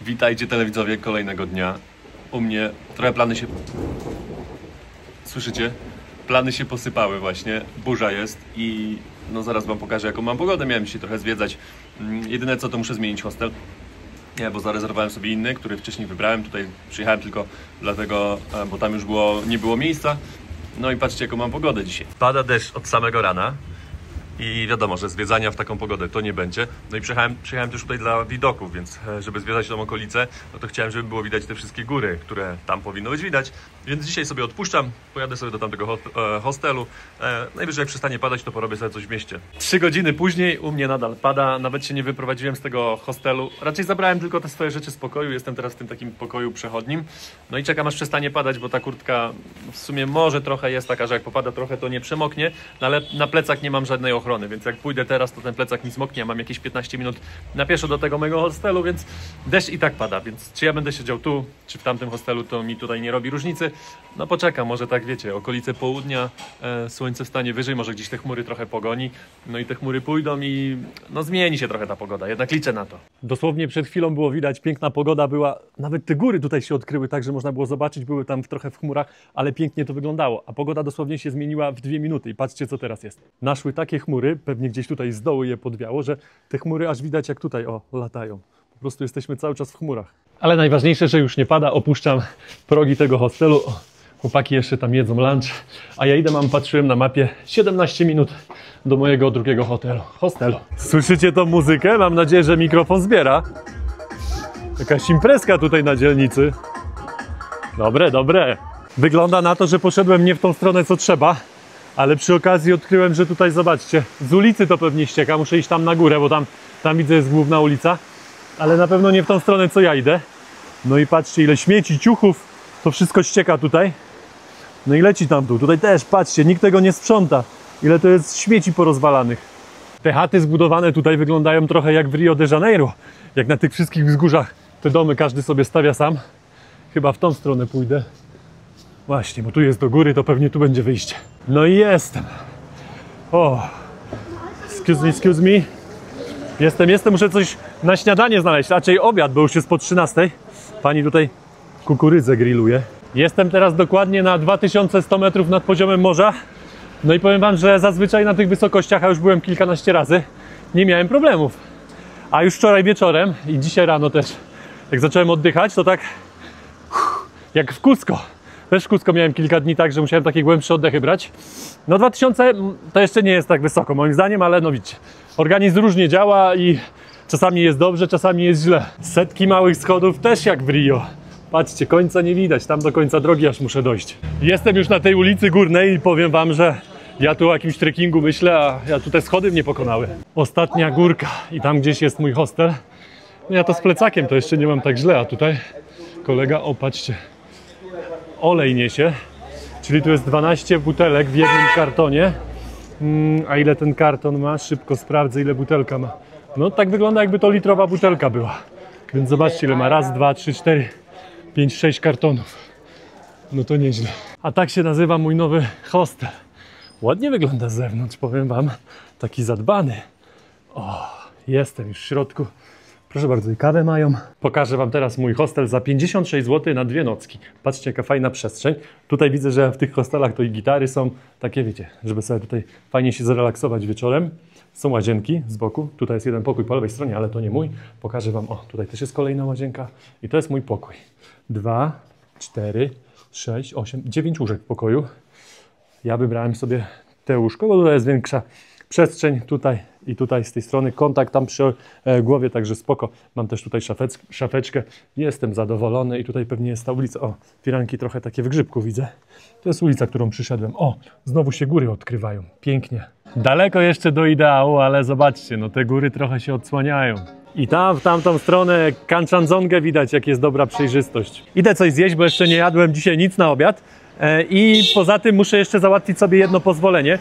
Witajcie telewidzowie kolejnego dnia. U mnie trochę plany się... Słyszycie? Plany się posypały właśnie, burza jest i no zaraz wam pokażę jaką mam pogodę. Miałem dzisiaj trochę zwiedzać. Jedyne co to muszę zmienić hostel. Nie, bo zarezerwowałem sobie inny, który wcześniej wybrałem. Tutaj przyjechałem tylko dlatego, bo tam już nie było miejsca. No i patrzcie jaką mam pogodę dzisiaj. Pada deszcz od samego rana. I wiadomo, że zwiedzania w taką pogodę to nie będzie. No i przyjechałem też tutaj dla widoków, więc żeby zwiedzać tą okolicę, no to chciałem, żeby było widać te wszystkie góry, które tam powinno być widać. Więc dzisiaj sobie odpuszczam, pojadę sobie do tamtego hostelu. Najwyżej jak przestanie padać, to porobię sobie coś w mieście. 3 godziny później u mnie nadal pada, nawet się nie wyprowadziłem z tego hostelu. Raczej zabrałem tylko te swoje rzeczy z pokoju, jestem teraz w tym takim pokoju przechodnim. No i czekam aż przestanie padać, bo ta kurtka w sumie może trochę jest taka, że jak popada trochę to nie przemoknie, no ale na plecach nie mam żadnej ochrony, więc jak pójdę teraz, to ten plecak mi zmoknie, ja mam jakieś 15 minut na pieszo do tego mojego hostelu, więc deszcz i tak pada, więc czy ja będę siedział tu, czy w tamtym hostelu, to mi tutaj nie robi różnicy. No poczekam, może tak wiecie, okolice południa, słońce wstanie wyżej, może gdzieś te chmury trochę pogoni, no i te chmury pójdą i no zmieni się trochę ta pogoda, jednak liczę na to. Dosłownie przed chwilą było widać, piękna pogoda była, nawet te góry tutaj się odkryły tak, że można było zobaczyć, były tam trochę w chmurach, ale pięknie to wyglądało, a pogoda dosłownie się zmieniła w 2 minuty i patrzcie co teraz jest. Naszły takie chmury, pewnie gdzieś tutaj z dołu je podwiało, że te chmury aż widać jak tutaj, o, latają. Po prostu jesteśmy cały czas w chmurach. Ale najważniejsze, że już nie pada, opuszczam progi tego hostelu. O, chłopaki jeszcze tam jedzą lunch, a ja patrzyłem na mapie 17 minut do mojego drugiego hostelu. Słyszycie tą muzykę? Mam nadzieję, że mikrofon zbiera. Jakaś imprezka tutaj na dzielnicy. Dobre, dobre. Wygląda na to, że poszedłem nie w tą stronę co trzeba, ale przy okazji odkryłem, że tutaj zobaczcie, z ulicy to pewnie ścieka, muszę iść tam na górę, bo tam widzę jest główna ulica, ale na pewno nie w tą stronę co ja idę. No i patrzcie ile śmieci, ciuchów, to wszystko ścieka tutaj. No i leci tam dół, tutaj też patrzcie, nikt tego nie sprząta, ile to jest śmieci porozwalanych. Te chaty zbudowane tutaj wyglądają trochę jak w Rio de Janeiro, jak na tych wszystkich wzgórzach te domy każdy sobie stawia sam. Chyba w tą stronę pójdę. Właśnie, bo tu jest do góry, to pewnie tu będzie wyjście. No i jestem. O, excuse me. Jestem, muszę coś na śniadanie znaleźć, raczej obiad, bo już jest po 13. Pani tutaj kukurydzę grilluje. Jestem teraz dokładnie na 2100 metrów nad poziomem morza. No i powiem wam, że zazwyczaj na tych wysokościach, a już byłem kilkanaście razy, nie miałem problemów. A już wczoraj wieczorem i dzisiaj rano też, jak zacząłem oddychać, to tak jak w Cusco. Też w Cusco miałem kilka dni tak, że musiałem takie głębsze oddechy brać. No 2000 to jeszcze nie jest tak wysoko moim zdaniem, ale no widzicie, organizm różnie działa i czasami jest dobrze, czasami jest źle. Setki małych schodów też jak w Rio. Patrzcie, końca nie widać, tam do końca drogi aż muszę dojść. Jestem już na tej ulicy górnej i powiem wam, że ja tu o jakimś trekkingu myślę, a ja tutaj schody mnie pokonały. Ostatnia górka i tam gdzieś jest mój hostel. No ja to z plecakiem to jeszcze nie mam tak źle, a tutaj kolega, o patrzcie, olej niesie, czyli tu jest 12 butelek w jednym kartonie. A ile ten karton ma? Szybko sprawdzę, ile butelka ma. No tak wygląda, jakby to litrowa butelka była. Więc zobaczcie, ile ma. Raz, 2, 3, 4, 5, 6 kartonów. No to nieźle. A tak się nazywa mój nowy hostel. Ładnie wygląda z zewnątrz, powiem wam. Taki zadbany. O, jestem już w środku. Proszę bardzo, i kawę mają. Pokażę wam teraz mój hostel za 56 zł na 2 nocki. Patrzcie, jaka fajna przestrzeń. Tutaj widzę, że w tych hostelach to i gitary są takie, wiecie, żeby sobie tutaj fajnie się zrelaksować wieczorem. Są łazienki z boku. Tutaj jest jeden pokój po lewej stronie, ale to nie mój. Pokażę wam, o, tutaj też jest kolejna łazienka. I to jest mój pokój. 2, 4, 6, 8, 9 łóżek w pokoju. Ja wybrałem sobie te łóżko, bo tutaj jest większa przestrzeń, tutaj i tutaj z tej strony, kontakt tam przy głowie, także spoko. Mam też tutaj szafeczkę, jestem zadowolony i tutaj pewnie jest ta ulica. O, firanki trochę takie w grzybku widzę. To jest ulica, którą przyszedłem. O, znowu się góry odkrywają, pięknie. Daleko jeszcze do ideału, ale zobaczcie, no te góry trochę się odsłaniają. I tam, w tamtą stronę Kanchanjongę widać, jak jest dobra przejrzystość. Idę coś zjeść, bo jeszcze nie jadłem dzisiaj nic na obiad. I poza tym muszę jeszcze załatwić sobie jedno pozwolenie,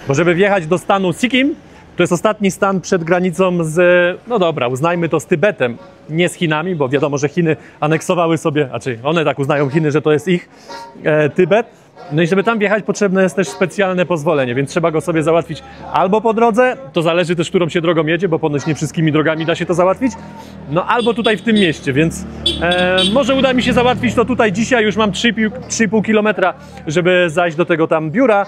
bo żeby wjechać do stanu Sikkim, to jest ostatni stan przed granicą z, no dobra, uznajmy to z Tybetem, nie z Chinami, bo wiadomo, że Chiny aneksowały sobie, znaczy one tak uznają Chiny, że to jest ich Tybet, No i żeby tam wjechać, potrzebne jest też specjalne pozwolenie, więc trzeba go sobie załatwić albo po drodze, to zależy też, którą się drogą jedzie, bo ponoć nie wszystkimi drogami da się to załatwić, no albo tutaj w tym mieście, więc może uda mi się załatwić to tutaj dzisiaj, już mam 3,5 km, żeby zajść do tego tam biura.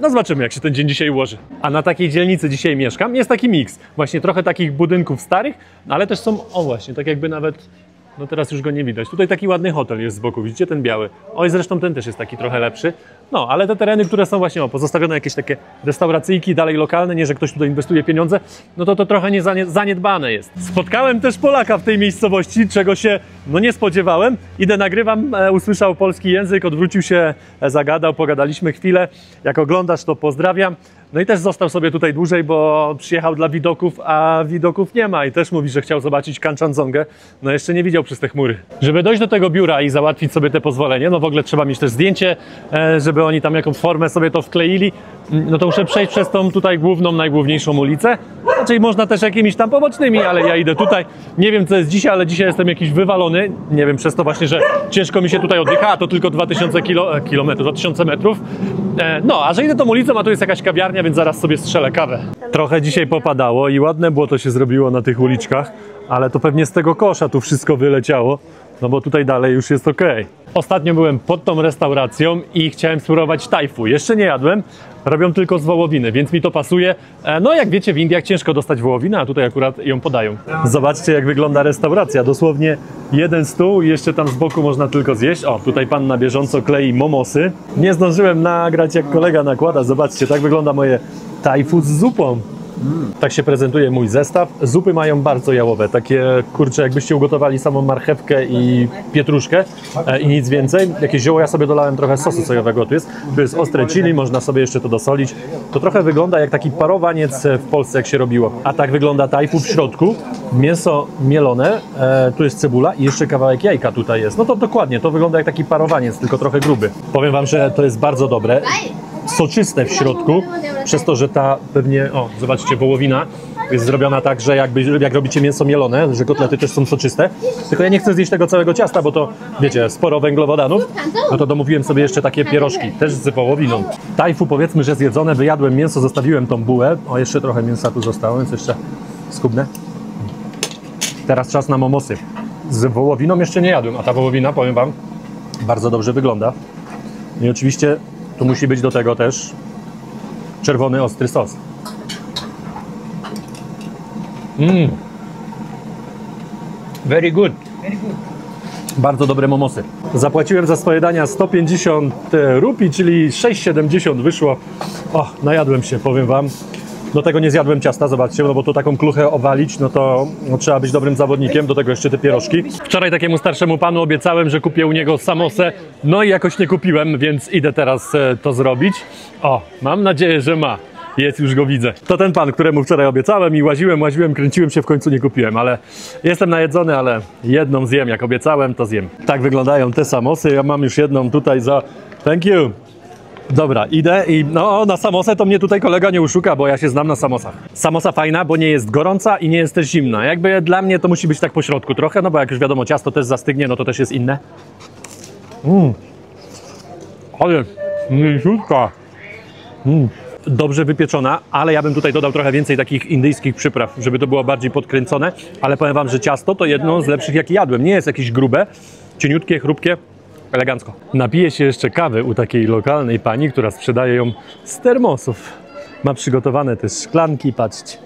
No zobaczymy, jak się ten dzień dzisiaj ułoży. A na takiej dzielnicy dzisiaj mieszkam. Jest taki miks. Właśnie trochę takich budynków starych, ale też są, o właśnie, tak jakby nawet, no teraz już go nie widać. Tutaj taki ładny hotel jest z boku, widzicie, ten biały. Oj, zresztą ten też jest taki trochę lepszy. No, ale te tereny, które są właśnie, pozostawione jakieś takie restauracyjki, dalej lokalne, nie, że ktoś tutaj inwestuje pieniądze, no to trochę zaniedbane jest. Spotkałem też Polaka w tej miejscowości, czego się, no nie spodziewałem. Idę, nagrywam, usłyszał polski język, odwrócił się, zagadał, pogadaliśmy chwilę. Jak oglądasz, to pozdrawiam. No i też został sobie tutaj dłużej, bo przyjechał dla widoków, a widoków nie ma i też mówi, że chciał zobaczyć Kanchanjungę. No jeszcze nie widział przez te chmury. Żeby dojść do tego biura i załatwić sobie te pozwolenie, no w ogóle trzeba mieć też zdjęcie, żeby oni tam jakąś formę sobie to wkleili, no to muszę przejść przez tą tutaj główną, najgłówniejszą ulicę. Znaczy można też jakimiś tam pobocznymi, ale ja idę tutaj. Nie wiem, co jest dzisiaj, ale dzisiaj jestem jakiś wywalony. Nie wiem, przez to właśnie, że ciężko mi się tutaj oddycha, a to tylko 2000 kilometrów, 2000 metrów. No, a że idę tą ulicą, a tu jest jakaś kawiarnia, więc zaraz sobie strzelę kawę. Trochę dzisiaj popadało i ładne błoto się zrobiło na tych uliczkach, ale to pewnie z tego kosza tu wszystko wyleciało, no bo tutaj dalej już jest ok. Ostatnio byłem pod tą restauracją i chciałem spróbować tajfu. Jeszcze nie jadłem, robią tylko z wołowiny, więc mi to pasuje. No jak wiecie, w Indiach ciężko dostać wołowinę, a tutaj akurat ją podają. Zobaczcie, jak wygląda restauracja. Dosłownie jeden stół i jeszcze tam z boku można tylko zjeść. O, tutaj pan na bieżąco klei momosy. Nie zdążyłem nagrać, jak kolega nakłada. Zobaczcie, tak wygląda moje tajfu z zupą. Tak się prezentuje mój zestaw. Zupy mają bardzo jałowe, takie kurczę, jakbyście ugotowali samą marchewkę i pietruszkę i nic więcej. Jakieś zioło, ja sobie dolałem trochę sosu sojowego, tu jest ostre chili, można sobie jeszcze to dosolić. To trochę wygląda jak taki parowaniec w Polsce, jak się robiło. A tak wygląda tajfu w środku. Mięso mielone, tu jest cebula i jeszcze kawałek jajka tutaj jest. No to dokładnie, to wygląda jak taki parowaniec, tylko trochę gruby. Powiem wam, że to jest bardzo dobre. Soczyste w środku, przez to, że ta pewnie, o zobaczcie, wołowina jest zrobiona tak, że jak robicie mięso mielone, że kotlety też są soczyste, tylko ja nie chcę zjeść tego całego ciasta, bo to, wiecie, sporo węglowodanów, no to domówiłem sobie jeszcze takie pierożki, też z wołowiną. Tajfu powiedzmy, że zjedzone, wyjadłem mięso, zostawiłem tą bułę, o jeszcze trochę mięsa tu zostało, więc jeszcze skubnę. Teraz czas na momosy. Z wołowiną jeszcze nie jadłem, a ta wołowina, powiem wam, bardzo dobrze wygląda. I oczywiście tu musi być do tego też czerwony, ostry sos. Very good. Bardzo dobre momosy. Zapłaciłem za swoje dania 150 rupii, czyli 6,70 wyszło. O, najadłem się, powiem wam. Do tego nie zjadłem ciasta, zobaczcie, no bo to taką kluchę owalić, no to trzeba być dobrym zawodnikiem, do tego jeszcze te pierożki. Wczoraj takiemu starszemu panu obiecałem, że kupię u niego samosę, no i jakoś nie kupiłem, więc idę teraz to zrobić. O, mam nadzieję, że ma. Jest, już go widzę. To ten pan, któremu wczoraj obiecałem i łaziłem, kręciłem się, w końcu nie kupiłem, ale jestem najedzony, ale jedną zjem, jak obiecałem, to zjem. Tak wyglądają te samosy, ja mam już jedną tutaj za... Thank you. Dobra, idę i no na samosę to mnie tutaj kolega nie uszuka, bo ja się znam na samosach. Samosa fajna, bo nie jest gorąca i nie jest też zimna. Jakby dla mnie to musi być tak po środku trochę, no bo jak już wiadomo ciasto też zastygnie, no to też jest inne. Ale mięciutka. Dobrze wypieczona, ale ja bym tutaj dodał trochę więcej takich indyjskich przypraw, żeby to było bardziej podkręcone, ale powiem wam, że ciasto to jedno z lepszych, jakie jadłem. Nie jest jakieś grube, cieniutkie, chrupkie. Elegancko. Napiję się jeszcze kawy u takiej lokalnej pani, która sprzedaje ją z termosów. Ma przygotowane też szklanki, patrzcie.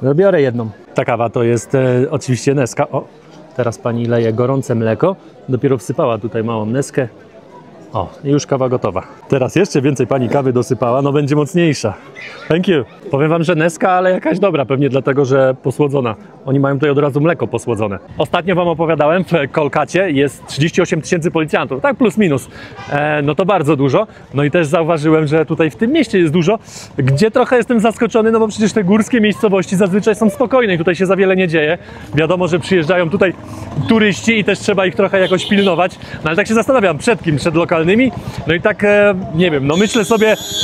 No, biorę jedną. Ta kawa to jest oczywiście Neska. O, teraz pani leje gorące mleko. Dopiero wsypała tutaj małą Neskę. O, i już kawa gotowa. Teraz jeszcze więcej pani kawy dosypała, no będzie mocniejsza. Thank you. Powiem wam, że Neska, ale jakaś dobra, pewnie dlatego, że posłodzona. Oni mają tutaj od razu mleko posłodzone. Ostatnio wam opowiadałem, w Kolkacie jest 38 000 policjantów, tak plus minus. No to bardzo dużo. No i też zauważyłem, że tutaj w tym mieście jest dużo, gdzie trochę jestem zaskoczony, no bo przecież te górskie miejscowości zazwyczaj są spokojne i tutaj się za wiele nie dzieje. Wiadomo, że przyjeżdżają tutaj turyści i też trzeba ich trochę jakoś pilnować. No ale tak się zastanawiam, przed kim? Przed lokalnymi nielegalnymi. No i tak, nie wiem, no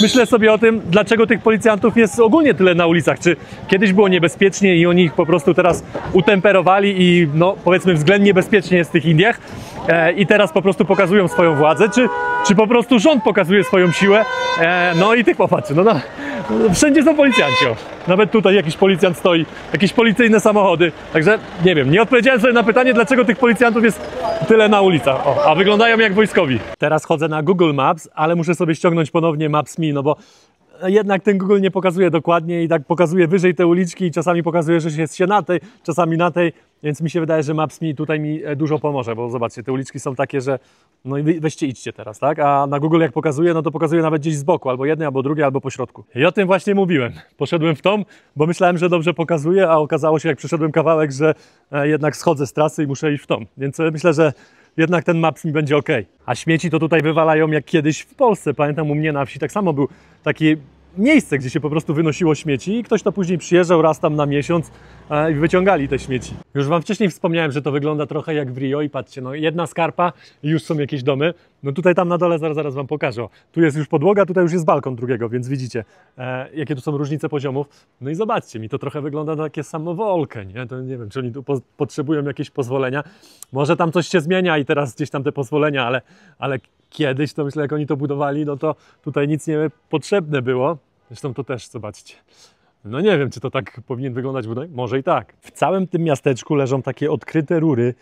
myślę sobie o tym, dlaczego tych policjantów jest ogólnie tyle na ulicach. Czy kiedyś było niebezpiecznie i oni ich po prostu teraz utemperowali i no powiedzmy względnie bezpiecznie jest w tych Indiach i teraz po prostu pokazują swoją władzę, czy po prostu rząd pokazuje swoją siłę. No i tych popatrz, no, wszędzie są policjanci. Nawet tutaj jakiś policjant stoi, jakieś policyjne samochody. Także nie wiem, nie odpowiedziałem sobie na pytanie, dlaczego tych policjantów jest tyle na ulicach. A wyglądają jak wojskowi. Teraz chodzę na Google Maps, ale muszę sobie ściągnąć ponownie Maps.me, no bo jednak ten Google nie pokazuje dokładnie i tak pokazuje wyżej te uliczki i czasami pokazuje, że jest się na tej, czasami na tej, więc mi się wydaje, że Maps.me tutaj mi dużo pomoże, bo zobaczcie, te uliczki są takie, że no i weźcie idźcie teraz, tak? A na Google jak pokazuje, no to pokazuje nawet gdzieś z boku, albo jednej, albo drugiej, albo po środku. I o tym właśnie mówiłem. Poszedłem w tą, bo myślałem, że dobrze pokazuje, a okazało się, jak przeszedłem kawałek, że jednak schodzę z trasy i muszę iść w tą. Więc myślę, że jednak ten Maps.me będzie ok. A śmieci to tutaj wywalają jak kiedyś w Polsce. Pamiętam, u mnie na wsi tak samo był takie miejsce, gdzie się po prostu wynosiło śmieci i ktoś to później przyjeżdżał raz tam na miesiąc i wyciągali te śmieci. Już wam wcześniej wspomniałem, że to wygląda trochę jak w Rio i patrzcie, no jedna skarpa i już są jakieś domy. No tutaj tam na dole zaraz wam pokażę. O, tu jest już podłoga, tutaj już jest balkon drugiego, więc widzicie, jakie tu są różnice poziomów. No i zobaczcie, mi to trochę wygląda na takie samowolkę, nie? To nie wiem, czy oni tu potrzebują jakieś pozwolenia. Może tam coś się zmienia i teraz gdzieś tam te pozwolenia, ale kiedyś to myślę, jak oni to budowali, no to tutaj nic nie potrzebne było. Zresztą to też, zobaczcie. No nie wiem, czy to tak powinien wyglądać budynek? Może i tak. W całym tym miasteczku leżą takie odkryte rury.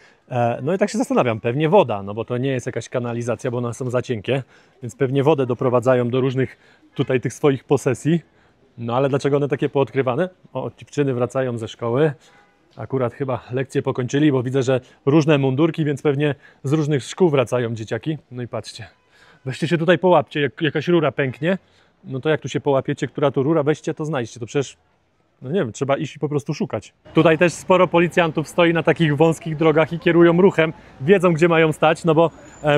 No i tak się zastanawiam, pewnie woda, no bo to nie jest jakaś kanalizacja, bo one są za cienkie, więc pewnie wodę doprowadzają do różnych tutaj tych swoich posesji. No ale dlaczego one takie poodkrywane? O, dziewczyny wracają ze szkoły. Akurat chyba lekcje pokończyli, bo widzę, że różne mundurki, więc pewnie z różnych szkół wracają dzieciaki. No i patrzcie, weźcie się tutaj połapcie, jak jakaś rura pęknie, no to jak tu się połapiecie, która to rura, weźcie to znajdźcie, to przecież, no nie wiem, trzeba iść i po prostu szukać. Tutaj też sporo policjantów stoi na takich wąskich drogach i kierują ruchem, wiedzą gdzie mają stać, no bo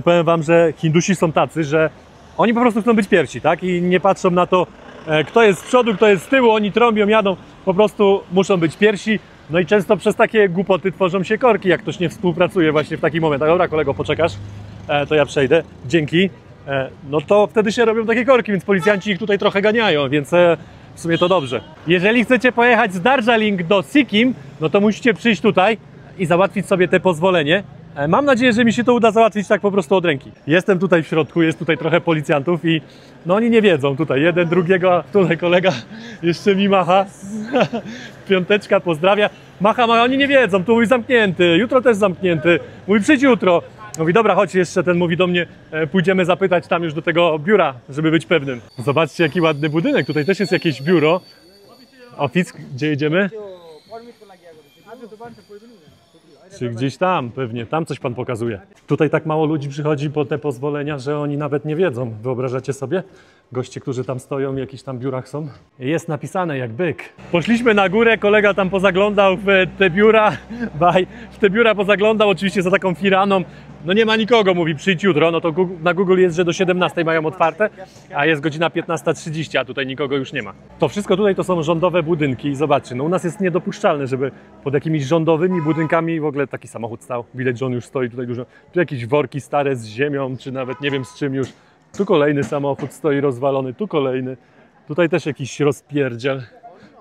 powiem wam, że Hindusi są tacy, że oni po prostu chcą być pierwsi, tak? I nie patrzą na to, kto jest z przodu, kto jest z tyłu, oni trąbią, jadą, po prostu muszą być pierwsi. No i często przez takie głupoty tworzą się korki, jak ktoś nie współpracuje właśnie w takich momentach. Dobra, kolego, poczekasz, to ja przejdę, dzięki. No to wtedy się robią takie korki, więc policjanci ich tutaj trochę ganiają, więc w sumie to dobrze. Jeżeli chcecie pojechać z Darjeeling do Sikkim, no to musicie przyjść tutaj i załatwić sobie te pozwolenie. Mam nadzieję, że mi się to uda załatwić tak po prostu od ręki. Jestem tutaj w środku, jest tutaj trochę policjantów i no oni nie wiedzą tutaj, jeden drugiego, a tutaj kolega jeszcze mi macha. Piąteczka, pozdrawia. Macha, oni nie wiedzą, tu mówi zamknięty, jutro też zamknięty, mówi przyjdź jutro. Mówi dobra, chodź jeszcze, ten mówi do mnie, pójdziemy zapytać tam już do tego biura, żeby być pewnym. Zobaczcie jaki ładny budynek, tutaj też jest jakieś biuro. Office, gdzie jedziemy? Czy gdzieś tam pewnie, tam coś pan pokazuje. Tutaj tak mało ludzi przychodzi po te pozwolenia, że oni nawet nie wiedzą. Wyobrażacie sobie? Goście, którzy tam stoją, w jakichś tam biurach są. Jest napisane jak byk. Poszliśmy na górę, kolega tam pozaglądał w te biura. W te biura pozaglądał, oczywiście za taką firaną. No nie ma nikogo, mówi przyjdź jutro. No to na Google jest, że do 17 mają otwarte, a jest godzina 15:30, a tutaj nikogo już nie ma. To wszystko tutaj to są rządowe budynki i zobaczcie, no u nas jest niedopuszczalne, żeby pod jakimiś rządowymi budynkami w ogóle taki samochód stał. Widać, że on już stoi tutaj dużo. Tu jakieś worki stare z ziemią, czy nawet nie wiem z czym już. Tu kolejny samochód stoi rozwalony, tu kolejny. Tutaj też jakiś rozpierdziel.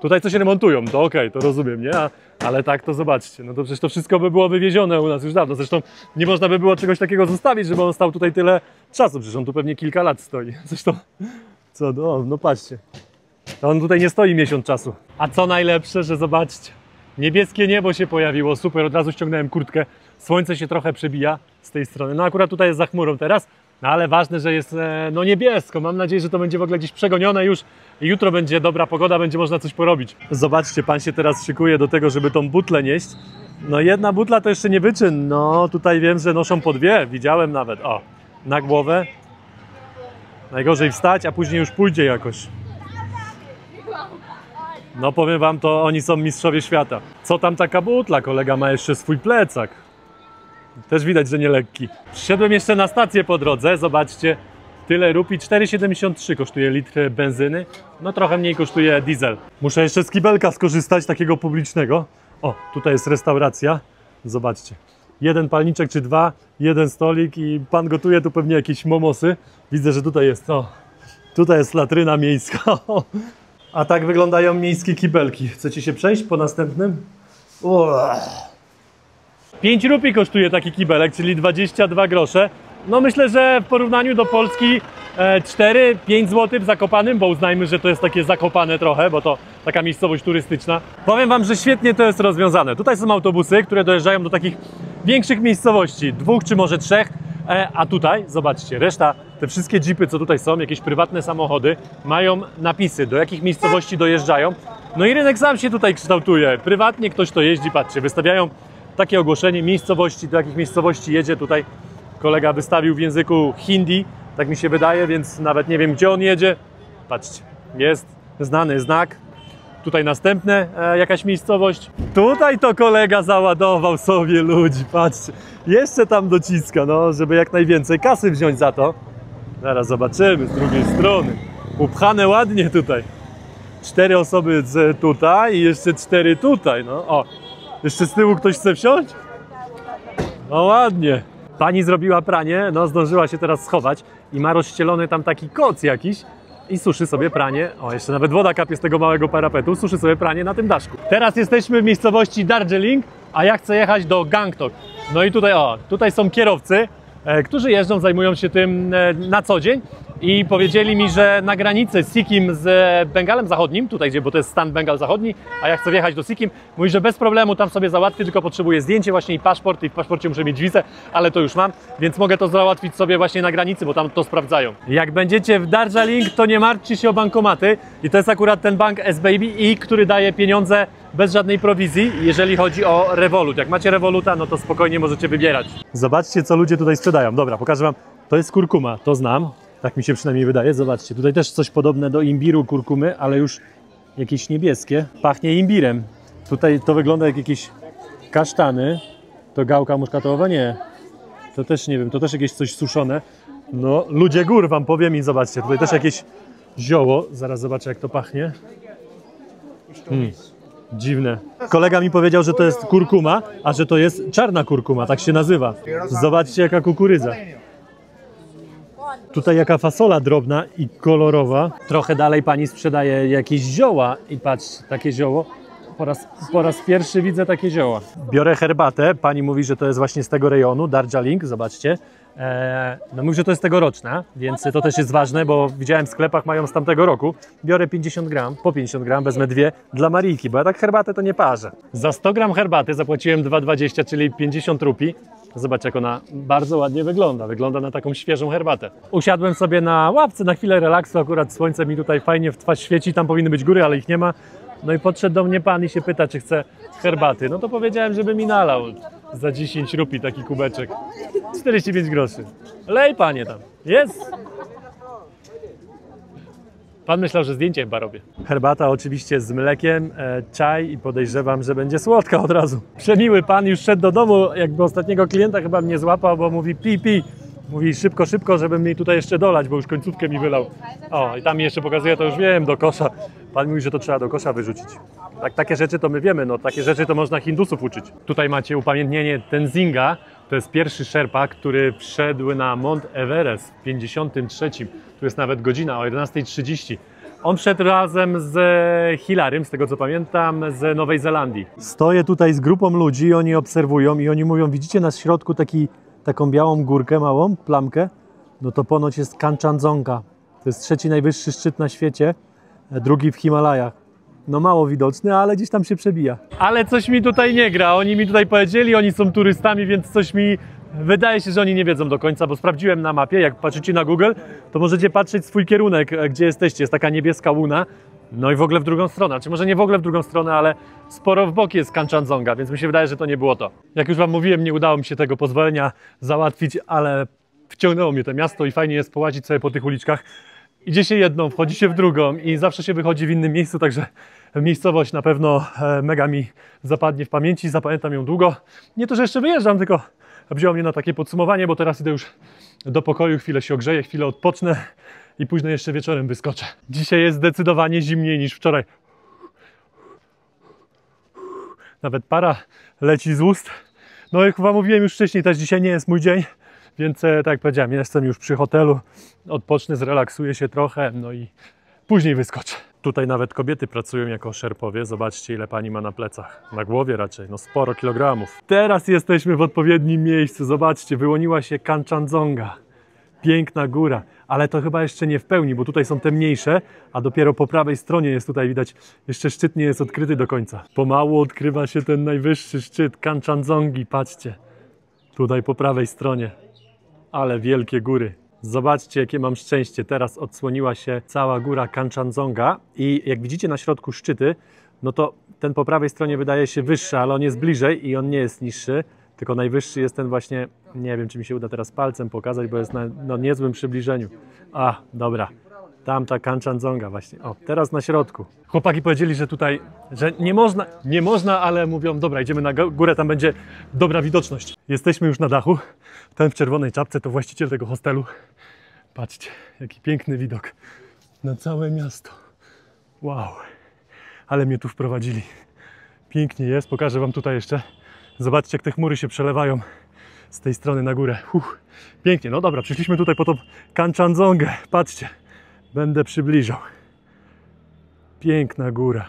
Tutaj coś remontują, to okej, to rozumiem, nie? Ale tak to zobaczcie, no to przecież to wszystko by było wywiezione u nas już dawno. Zresztą nie można by było czegoś takiego zostawić, żeby on stał tutaj tyle czasu. Przecież on tu pewnie kilka lat stoi. Zresztą, co, no patrzcie. On tutaj nie stoi miesiąc czasu. A co najlepsze, że zobaczcie, niebieskie niebo się pojawiło, super, od razu ściągnąłem kurtkę. Słońce się trochę przebija z tej strony. No akurat tutaj jest za chmurą teraz. No ale ważne, że jest no niebiesko. Mam nadzieję, że to będzie w ogóle gdzieś przegonione już i jutro będzie dobra pogoda, będzie można coś porobić. Zobaczcie, pan się teraz szykuje do tego, żeby tą butlę nieść. No jedna butla to jeszcze nie wyczyn. No tutaj wiem, że noszą po dwie. Widziałem nawet. O, na głowę. Najgorzej wstać, a później już pójdzie jakoś. No powiem wam, to oni są mistrzowie świata. Co tam taka butla? Kolega ma jeszcze swój plecak. Też widać, że nie lekki. Przyszedłem jeszcze na stację po drodze, zobaczcie, tyle rupii, 4,73 kosztuje litr benzyny, no trochę mniej kosztuje diesel. Muszę jeszcze z kibelka skorzystać, takiego publicznego. O, tutaj jest restauracja, zobaczcie. jeden palniczek czy dwa, jeden stolik i pan gotuje tu pewnie jakieś momosy. Widzę, że tutaj jest, tutaj jest latryna miejska. A tak wyglądają miejskie kibelki. Chcecie się przejść po następnym? 5 rupii kosztuje taki kibelek, czyli 22 grosze. No myślę, że w porównaniu do Polski 4-5 zł w Zakopanem, bo uznajmy, że to jest takie Zakopane trochę, bo to taka miejscowość turystyczna. Powiem wam, że świetnie to jest rozwiązane. Tutaj są autobusy, które dojeżdżają do takich większych miejscowości, 2 czy może 3, a tutaj, zobaczcie, reszta, te wszystkie jeepy, co tutaj są, jakieś prywatne samochody, mają napisy, do jakich miejscowości dojeżdżają. No i rynek sam się tutaj kształtuje. Prywatnie ktoś to jeździ, patrzcie, wystawiają takie ogłoszenie miejscowości, do jakich miejscowości jedzie. Tutaj kolega wystawił w języku hindi, tak mi się wydaje, więc nawet nie wiem, gdzie on jedzie. Patrzcie, jest znany znak. Tutaj następne jakaś miejscowość. Tutaj to kolega załadował sobie ludzi, patrzcie. Jeszcze tam dociska, no, żeby jak najwięcej kasy wziąć za to. Zaraz zobaczymy z drugiej strony. Upchane ładnie tutaj. 4 osoby tutaj i jeszcze 4 tutaj, no. O, jeszcze z tyłu ktoś chce wsiąść? No ładnie. Pani zrobiła pranie, no zdążyła się teraz schować i ma rozścielony tam taki koc jakiś i suszy sobie pranie. O, jeszcze nawet woda kapie z tego małego parapetu, suszy sobie pranie na tym daszku. Teraz jesteśmy w miejscowości Darjeeling, a ja chcę jechać do Gangtok. No i tutaj, tutaj są kierowcy, którzy jeżdżą, zajmują się tym na co dzień i powiedzieli mi, że na granicy Sikkim z Bengalem Zachodnim, tutaj gdzie, bo to jest stan Bengal Zachodni, a ja chcę wjechać do Sikkim, mówi, że bez problemu tam sobie załatwię, tylko potrzebuję zdjęcie właśnie i paszport, i w paszporcie muszę mieć wizę, ale to już mam, więc mogę to załatwić sobie właśnie na granicy, bo tam to sprawdzają. Jak będziecie w Darjeeling, to nie martwcie się o bankomaty i to jest akurat ten bank S-Baby, który daje pieniądze bez żadnej prowizji, jeżeli chodzi o Revolut. Jak macie Revoluta, no to spokojnie możecie wybierać. Zobaczcie, co ludzie tutaj sprzedają. Dobra, pokażę wam. To jest kurkuma, to znam. Tak mi się przynajmniej wydaje. Zobaczcie, tutaj też coś podobne do imbiru kurkumy, ale już jakieś niebieskie. Pachnie imbirem. Tutaj to wygląda jak jakieś kasztany. To gałka muszkatołowa? Nie. To też nie wiem, to też jakieś coś suszone. No, ludzie gór wam powiem i zobaczcie. Tutaj też jakieś zioło. Zaraz zobaczę, jak to pachnie. Dziwne. Kolega mi powiedział, że to jest kurkuma, a że to jest czarna kurkuma, tak się nazywa. Zobaczcie, jaka kukurydza. Tutaj jaka fasola drobna i kolorowa. Trochę dalej pani sprzedaje jakieś zioła i patrz, takie zioło. Po raz pierwszy widzę takie zioła. Biorę herbatę. Pani mówi, że to jest właśnie z tego rejonu, Darjeeling, zobaczcie. No mówi, że to jest tegoroczna, więc to też jest ważne, bo widziałem w sklepach mają z tamtego roku. Biorę 50 gram, po 50 gram, wezmę 2 dla Maryjki, bo ja tak herbatę to nie parzę. Za 100 gram herbaty zapłaciłem 2,20, czyli 50 rupii. Zobacz, jak ona bardzo ładnie wygląda. Wygląda na taką świeżą herbatę. Usiadłem sobie na ławce na chwilę relaksu, akurat słońce mi tutaj fajnie w twarz świeci, tam powinny być góry, ale ich nie ma. No i podszedł do mnie pan i się pyta, czy chce herbaty. No to powiedziałem, żeby mi nalał za 10 rupii taki kubeczek. 45 groszy. Lej panie tam. Jest. Pan myślał, że zdjęcie chyba robię. Herbata oczywiście z mlekiem, czaj i podejrzewam, że będzie słodka od razu. Przemiły pan już szedł do domu, jakby ostatniego klienta chyba mnie złapał, bo mówi pi. Mówi szybko, szybko, żeby mi tutaj jeszcze dolać, bo już końcówkę mi wylał. O, i tam mi jeszcze pokazuje, to już wiem, do kosza. Pan mówi, że to trzeba do kosza wyrzucić. Tak, takie rzeczy to my wiemy, no takie rzeczy to można Hindusów uczyć. Tutaj macie upamiętnienie Tenzinga. To jest pierwszy Sherpa, który wszedł na Mount Everest w 53. Tu jest nawet godzina o 11:30. On wszedł razem z Hilarym, z tego co pamiętam, z Nowej Zelandii. Stoję tutaj z grupą ludzi, oni obserwują i oni mówią, widzicie na środku taką białą górkę, małą plamkę? No to ponoć jest Kanchanjunga. To jest 3. najwyższy szczyt na świecie, 2. w Himalajach. No mało widoczny, ale gdzieś tam się przebija. Ale coś mi tutaj nie gra. Oni mi tutaj powiedzieli, oni są turystami, więc coś mi wydaje się, że oni nie wiedzą do końca, bo sprawdziłem na mapie, jak patrzycie na Google, to możecie patrzeć swój kierunek, gdzie jesteście. Jest taka niebieska łuna. No i w ogóle w drugą stronę, czy może nie w ogóle w drugą stronę, ale sporo w bok jest Kanchanjunga, więc mi się wydaje, że to nie było to. Jak już wam mówiłem, nie udało mi się tego pozwolenia załatwić, ale wciągnęło mnie to miasto i fajnie jest połazić sobie po tych uliczkach. Idzie się jedną, wchodzi się w drugą i zawsze się wychodzi w innym miejscu, także miejscowość na pewno mega mi zapadnie w pamięci, zapamiętam ją długo. Nie to, że jeszcze wyjeżdżam, tylko wzięło mnie na takie podsumowanie, bo teraz idę już do pokoju, chwilę się ogrzeję, chwilę odpocznę i później jeszcze wieczorem wyskoczę. Dzisiaj jest zdecydowanie zimniej niż wczoraj. Nawet para leci z ust. No jak wam mówiłem już wcześniej, też dzisiaj nie jest mój dzień, więc tak jak powiedziałem, jestem już przy hotelu, odpocznę, zrelaksuję się trochę, no i później wyskoczę. Tutaj nawet kobiety pracują jako szerpowie. Zobaczcie, ile pani ma na plecach. Na głowie raczej, no sporo kilogramów. Teraz jesteśmy w odpowiednim miejscu. Zobaczcie, wyłoniła się Kanchanjunga. Piękna góra, ale to chyba jeszcze nie w pełni, bo tutaj są te mniejsze, a dopiero po prawej stronie jest tutaj widać, jeszcze szczyt nie jest odkryty do końca. Pomału odkrywa się ten najwyższy szczyt Kanchanjungi, patrzcie. Tutaj po prawej stronie. Ale wielkie góry. Zobaczcie, jakie mam szczęście. Teraz odsłoniła się cała góra Kanchanjunga i jak widzicie na środku szczyty, no to ten po prawej stronie wydaje się wyższy, ale on jest bliżej i on nie jest niższy, tylko najwyższy jest ten właśnie, nie wiem, czy mi się uda teraz palcem pokazać, bo jest na niezłym przybliżeniu. A, dobra. Tamta Kanchanjunga właśnie. O, teraz na środku. Chłopaki powiedzieli, że tutaj, że nie można, ale mówią, dobra, idziemy na górę, tam będzie dobra widoczność. Jesteśmy już na dachu. Ten w czerwonej czapce to właściciel tego hostelu. Patrzcie, jaki piękny widok na całe miasto. Wow, ale mnie tu wprowadzili. Pięknie jest, pokażę wam tutaj jeszcze. Zobaczcie, jak te chmury się przelewają z tej strony na górę. Pięknie, no dobra, przyszliśmy tutaj po tą Kanchanjungę. Patrzcie. Będę przybliżał. Piękna góra.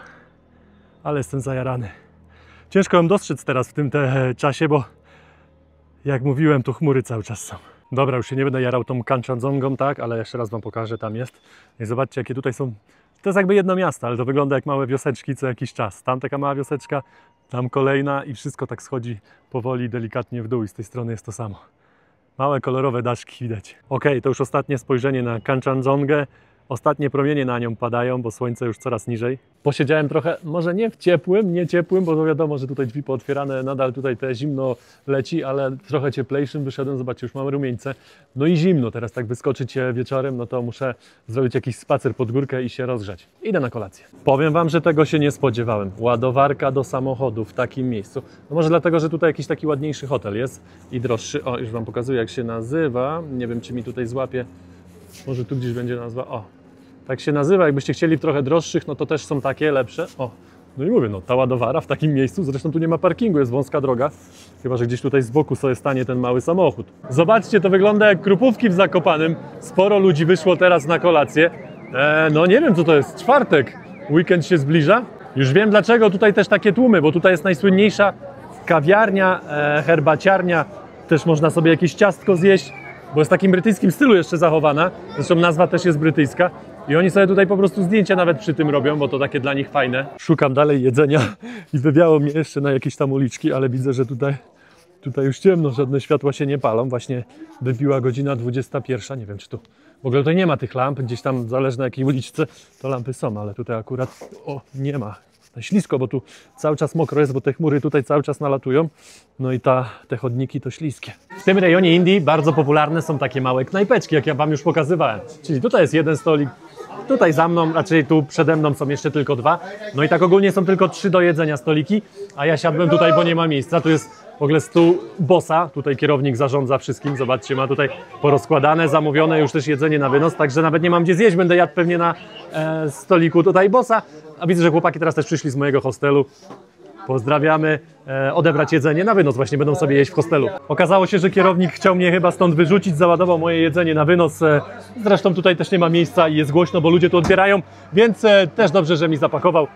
Ale jestem zajarany. Ciężko ją dostrzec teraz w tym czasie, bo jak mówiłem, to chmury cały czas są. Dobra, już się nie będę jarał tą Kanchanjungą, tak? Ale jeszcze raz wam pokażę, tam jest. I zobaczcie, jakie tutaj są... To jest jakby jedno miasto, ale to wygląda jak małe wioseczki co jakiś czas. Tam taka mała wioseczka, tam kolejna i wszystko tak schodzi powoli, delikatnie w dół i z tej strony jest to samo. Małe, kolorowe daszki widać. Ok, to już ostatnie spojrzenie na Kanchanjungę. Ostatnie promienie na nią padają, bo słońce już coraz niżej. Posiedziałem trochę, może nie ciepłym, bo to wiadomo, że tutaj drzwi pootwierane, nadal tutaj te zimno leci, ale trochę cieplejszym wyszedłem, zobaczcie, już mam rumieńce. No i zimno, teraz tak wyskoczyć wieczorem, no to muszę zrobić jakiś spacer pod górkę i się rozgrzać. Idę na kolację. Powiem wam, że tego się nie spodziewałem. Ładowarka do samochodu w takim miejscu. No może dlatego, że tutaj jakiś taki ładniejszy hotel jest i droższy. O, już wam pokazuję, jak się nazywa. Nie wiem, czy mi tutaj złapie. Może tu gdzieś będzie nazwa. O, tak się nazywa. Jakbyście chcieli w trochę droższych, no to też są takie lepsze. O, no i mówię, no ta ładowara w takim miejscu. Zresztą tu nie ma parkingu, jest wąska droga. Chyba że gdzieś tutaj z boku sobie stanie ten mały samochód. Zobaczcie, to wygląda jak Krupówki w Zakopanem. Sporo ludzi wyszło teraz na kolację. No nie wiem, co to jest. Czwartek. Weekend się zbliża. Już wiem, dlaczego tutaj też takie tłumy, bo tutaj jest najsłynniejsza kawiarnia, herbaciarnia. Też można sobie jakieś ciastko zjeść, bo jest w takim brytyjskim stylu jeszcze zachowana. Zresztą nazwa też jest brytyjska. I oni sobie tutaj po prostu zdjęcia nawet przy tym robią, bo to takie dla nich fajne. Szukam dalej jedzenia i wywiało mnie jeszcze na jakieś tam uliczki, ale widzę, że tutaj już ciemno, żadne światła się nie palą. Właśnie wybiła godzina 21. Nie wiem, czy tu w ogóle tutaj nie ma tych lamp. Gdzieś tam, zależy na jakiej uliczce, to lampy są, ale tutaj akurat nie ma. Ślisko, bo tu cały czas mokro jest, bo te chmury tutaj cały czas nalatują. No i te chodniki to śliskie. W tym rejonie Indii bardzo popularne są takie małe knajpeczki, jak ja wam już pokazywałem. Czyli tutaj jest jeden stolik, tutaj za mną, raczej tu przede mną są jeszcze tylko dwa. No i tak ogólnie są tylko 3 do jedzenia stoliki, a ja siadłem tutaj, bo nie ma miejsca. Tu jest w ogóle stół bossa, tutaj kierownik zarządza wszystkim. Zobaczcie, ma tutaj porozkładane, zamówione już też jedzenie na wynos, także nawet nie mam gdzie zjeść, będę jadł pewnie na stoliku tutaj bossa. A widzę, że chłopaki teraz też przyszli z mojego hostelu. Pozdrawiamy, odebrać jedzenie na wynos, właśnie będą sobie jeść w hostelu. Okazało się, że kierownik chciał mnie chyba stąd wyrzucić, załadował moje jedzenie na wynos. Zresztą tutaj też nie ma miejsca i jest głośno, bo ludzie tu odbierają, więc też dobrze, że mi zapakował.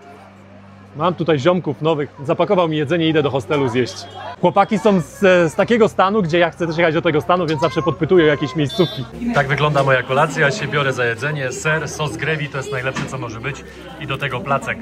Mam tutaj ziomków nowych, zapakował mi jedzenie i idę do hostelu zjeść. Chłopaki są z takiego stanu, gdzie ja chcę też jechać do tego stanu, więc zawsze podpytuję o jakieś miejscówki. Tak wygląda moja kolacja, ja się biorę za jedzenie. Ser, sos gravy to jest najlepsze, co może być i do tego placek.